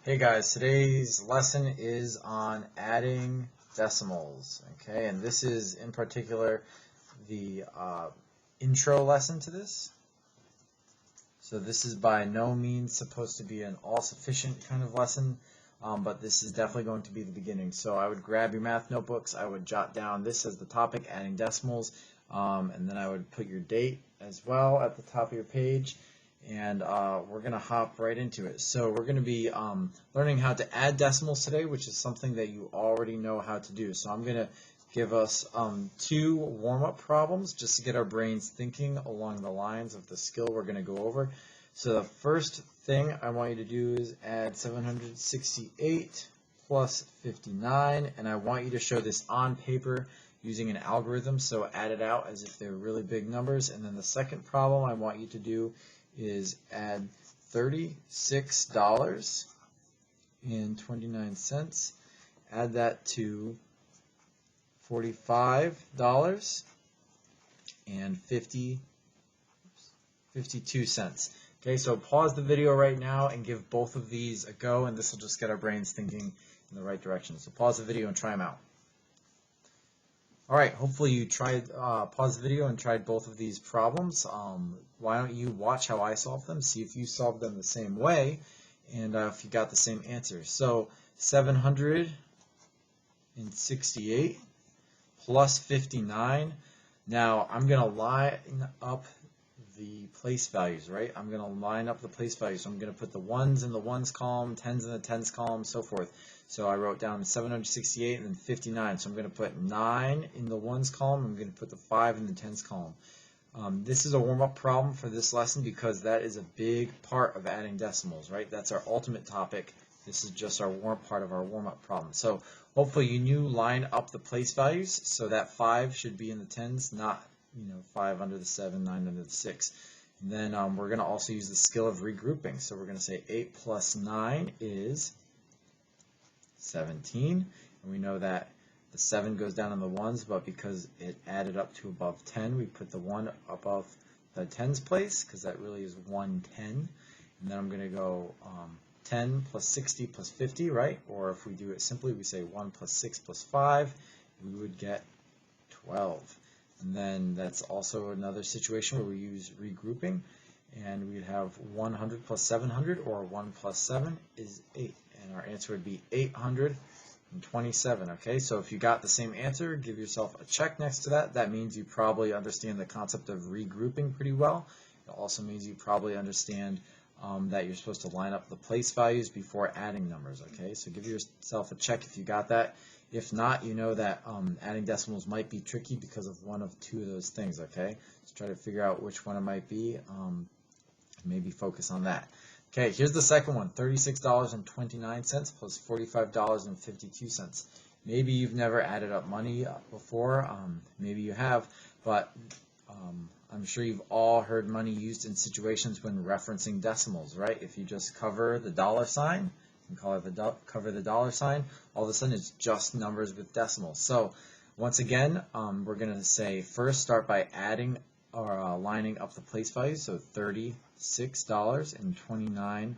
Hey guys, today's lesson is on adding decimals, okay? And this is in particular the intro lesson to this. So this is by no means supposed to be an all-sufficient kind of lesson, but this is definitely going to be the beginning. So I would grab your math notebooks, I would jot down this as the topic, adding decimals, and then I would put your date as well at the top of your page. And we're going to hop right into it. So we're going to be learning how to add decimals today, which is something that you already know how to do. So I'm going to give us two warm-up problems just to get our brains thinking along the lines of the skill we're going to go over. So the first thing I want you to do is add 768 plus 59, and I want you to show this on paper using an algorithm, so add it out as if they're really big numbers. And then the second problem I want you to do is add $36.29, add that to $45.52. Okay, so pause the video right now and give both of these a go, and this will just get our brains thinking in the right direction. So pause the video and try them out. All right, hopefully you tried, pause the video and tried both of these problems. Why don't you watch how I solve them, see if you solved them the same way, and if you got the same answer. So 768 plus 59. Now I'm going to line up the place values, right? I'm going to line up the place values. So I'm going to put the ones in the ones column, tens in the tens column, so forth. So I wrote down 768 and then 59. So I'm going to put 9 in the ones column. I'm going to put the 5 in the tens column. This is a warm-up problem for this lesson because that is a big part of adding decimals, right? That's our ultimate topic. This is just our part of our warm-up problem. So hopefully you knew line up the place values. So that 5 should be in the tens, not 5 under the 7, 9 under the 6. And then we're going to also use the skill of regrouping. So we're going to say 8 plus 9 is 17, and we know that the 7 goes down in the ones, but because it added up to above 10, we put the 1 above the tens place, because that really is 110. And then I'm going to go 10 plus 60 plus 50, right? Or if we do it simply, we say 1 plus 6 plus 5, we would get 12. And then that's also another situation where we use regrouping, and we'd have 100 plus 700, or 1 plus 7 is 8. And our answer would be 827. Okay, so if you got the same answer, give yourself a check next to that. That means you probably understand the concept of regrouping pretty well. It also means you probably understand that you're supposed to line up the place values before adding numbers. Okay, so give yourself a check if you got that. If not, you know that adding decimals might be tricky because of one of two of those things. Okay, so try to figure out which one it might be. Maybe focus on that. Okay, here's the second one, $36.29 plus $45.52. Maybe you've never added up money before, maybe you have, but I'm sure you've all heard money used in situations when referencing decimals, right? If you just cover the dollar sign, and call it cover the dollar sign, all of a sudden it's just numbers with decimals. So once again, we're going to say first start by adding or lining up the place values, so $36.29,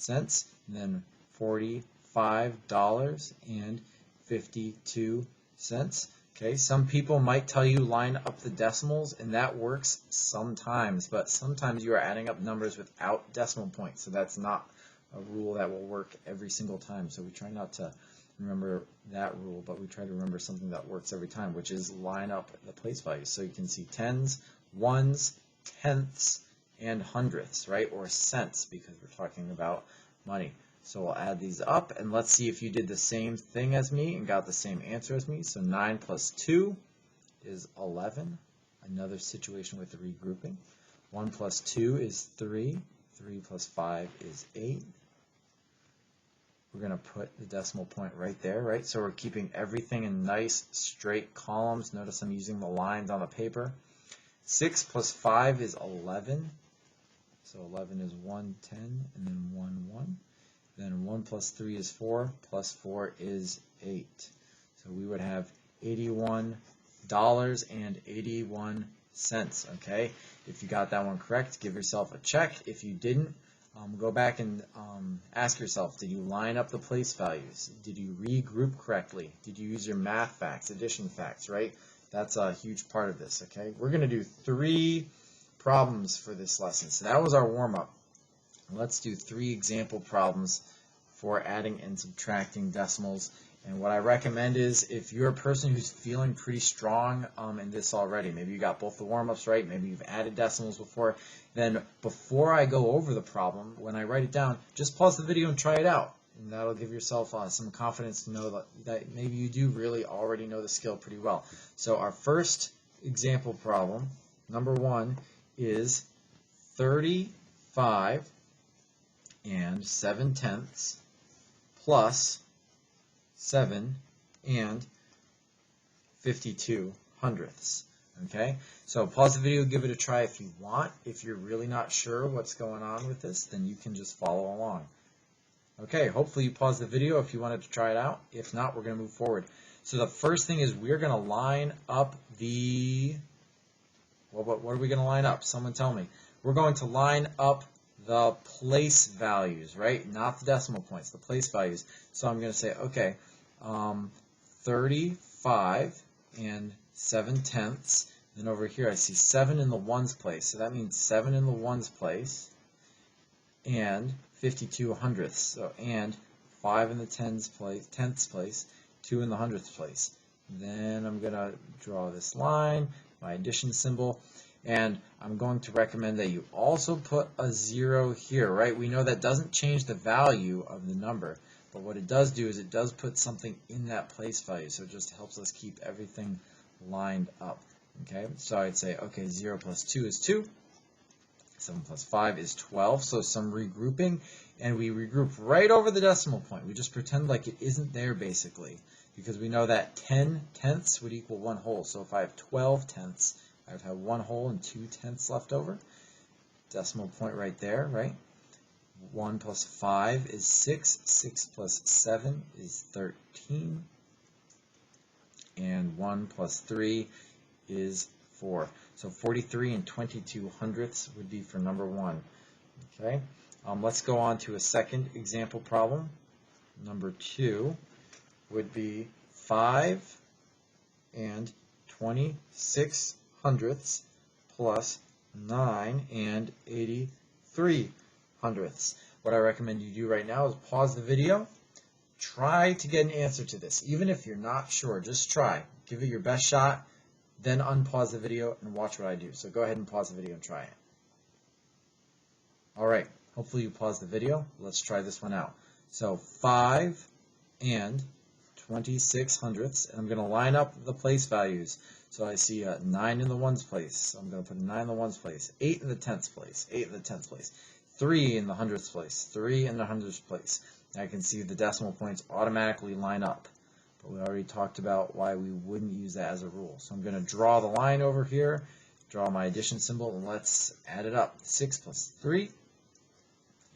and then $45.52. Okay, some people might tell you line up the decimals, and that works sometimes, but sometimes you are adding up numbers without decimal points, so that's not a rule that will work every single time. So we try not to remember that rule, but we try to remember something that works every time, which is line up the place values. So you can see tens, ones, tenths, and hundredths, right? Or cents, because we're talking about money. So we'll add these up, and let's see if you did the same thing as me and got the same answer as me. So 9 plus 2 is 11. Another situation with the regrouping. 1 plus 2 is 3. 3 plus 5 is 8. We're going to put the decimal point right there, right? So we're keeping everything in nice straight columns. Notice I'm using the lines on the paper. 6 plus 5 is 11. So 11 is 110, and then 1, 1. Then 1 plus 3 is 4, plus 4 is 8. So we would have $81.81. Okay? If you got that one correct, give yourself a check. If you didn't, Go back and ask yourself, did you line up the place values? Did you regroup correctly? Did you use your math facts, addition facts, right? That's a huge part of this, okay? We're going to do 3 problems for this lesson. So that was our warm-up. Let's do 3 example problems for adding and subtracting decimals. And what I recommend is, if you're a person who's feeling pretty strong in this already, maybe you got both the warm-ups right, maybe you've added decimals before, then before I go over the problem, when I write it down, just pause the video and try it out. And that'll give yourself some confidence to know that maybe you do really already know the skill pretty well. So our first example problem, number 1, is 35 and 7/10 plus 7 and 52 hundredths. Okay, so pause the video, give it a try if you want. If you're really not sure what's going on with this, then you can just follow along. Okay, hopefully you paused the video if you wanted to try it out. If not, we're going to move forward. So the first thing is we're going to line up the, well, what are we going to line up? Someone tell me. We're going to line up the place values, right? Not the decimal points, the place values. So I'm going to say, okay, 35 and 7/10. Then over here I see 7 in the ones place, so that means 7 in the ones place, and 52 hundredths. So and 5 in the tenths place, 2 in the hundredths place. Then I'm going to draw this line, my addition symbol, and I'm going to recommend that you also put a 0 here, right? We know that doesn't change the value of the number, but what it does do is it does put something in that place value, so it just helps us keep everything lined up. Okay, so I'd say, okay, 0 plus 2 is 2, 7 plus 5 is 12, so some regrouping, and we regroup right over the decimal point. We just pretend like it isn't there, basically, because we know that 10 tenths would equal 1 whole, so if I have 12 tenths, I would have 1 whole and 2 tenths left over. Decimal point right there, right? 1 plus 5 is 6, 6 plus 7 is 13, and 1 plus 3 is 4. So 43 and 22 hundredths would be for number 1. Okay, let's go on to a second example problem. Number 2 would be 5 and 26 hundredths plus 9 and 83 hundredths. What I recommend you do right now is pause the video, try to get an answer to this. Even if you're not sure, just try. Give it your best shot, then unpause the video and watch what I do. So go ahead and pause the video and try it. Alright, hopefully you paused the video. Let's try this one out. So 5 and 26 hundredths, and I'm going to line up the place values. So I see 9 in the ones place, so I'm going to put a 9 in the ones place, 8 in the tenths place, 8 in the tenths place, 3 in the hundredths place, 3 in the hundredths place. I can see the decimal points automatically line up. But we already talked about why we wouldn't use that as a rule. So I'm going to draw the line over here, draw my addition symbol, and let's add it up. 6 plus 3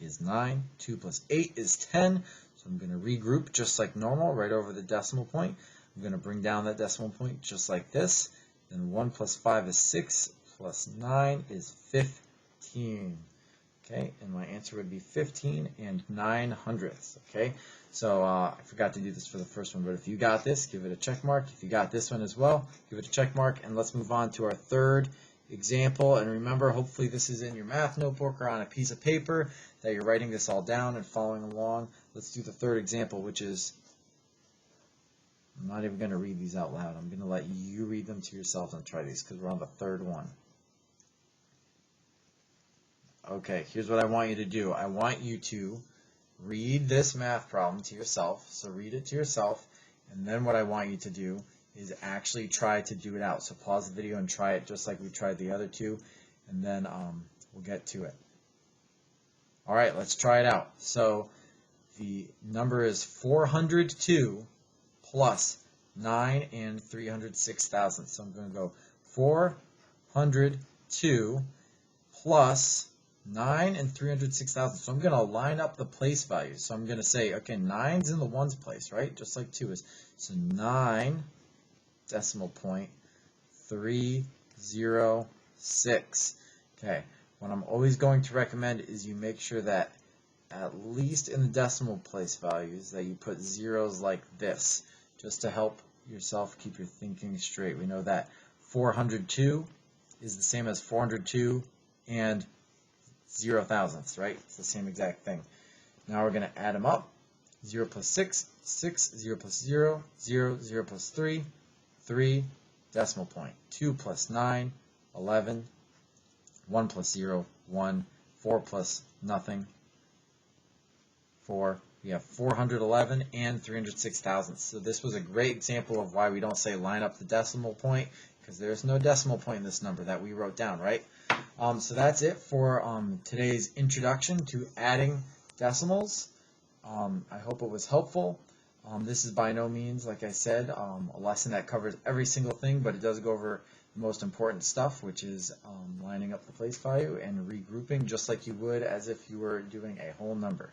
is 9. 2 plus 8 is 10. So I'm going to regroup just like normal, right over the decimal point. I'm going to bring down that decimal point just like this. Then 1 plus 5 is 6, plus 9 is 15. Okay, and my answer would be 15 and 9 hundredths. Okay, so I forgot to do this for the first one, but if you got this, give it a check mark. If you got this one as well, give it a check mark. And let's move on to our third example. And remember, hopefully this is in your math notebook or on a piece of paper that you're writing this all down and following along. Let's do the third example, which is, I'm not even going to read these out loud. I'm going to let you read them to yourself and try these because we're on the third one. Okay, here's what I want you to do. I want you to read this math problem to yourself. So read it to yourself, and then what I want you to do is actually try to do it out. So pause the video and try it just like we tried the other two, and then we'll get to it. All right, let's try it out. So the number is 402 plus 9 and 306 thousandths. So I'm going to go 402 plus 9 and 306 thousandths. So I'm going to line up the place values. So I'm going to say, okay, 9's in the ones place, right? Just like 2 is. So 9 decimal point 306. Okay, what I'm always going to recommend is you make sure that at least in the decimal place values that you put zeros like this, just to help yourself keep your thinking straight. We know that 402 is the same as 402 and 0 thousandths, right? It's the same exact thing. Now we're going to add them up. 0 plus 6, 6, 0 plus 0, 0, 0 plus 3, 3, decimal point. 2 plus 9, 11, 1 plus 0, 1, 4 plus nothing, 4. We have 411 and 306 thousandths. So this was a great example of why we don't say line up the decimal point, because there's no decimal point in this number that we wrote down, right? So that's it for today's introduction to adding decimals. I hope it was helpful. This is by no means, like I said, a lesson that covers every single thing, but it does go over the most important stuff, which is lining up the place value and regrouping, just like you would as if you were doing a whole number.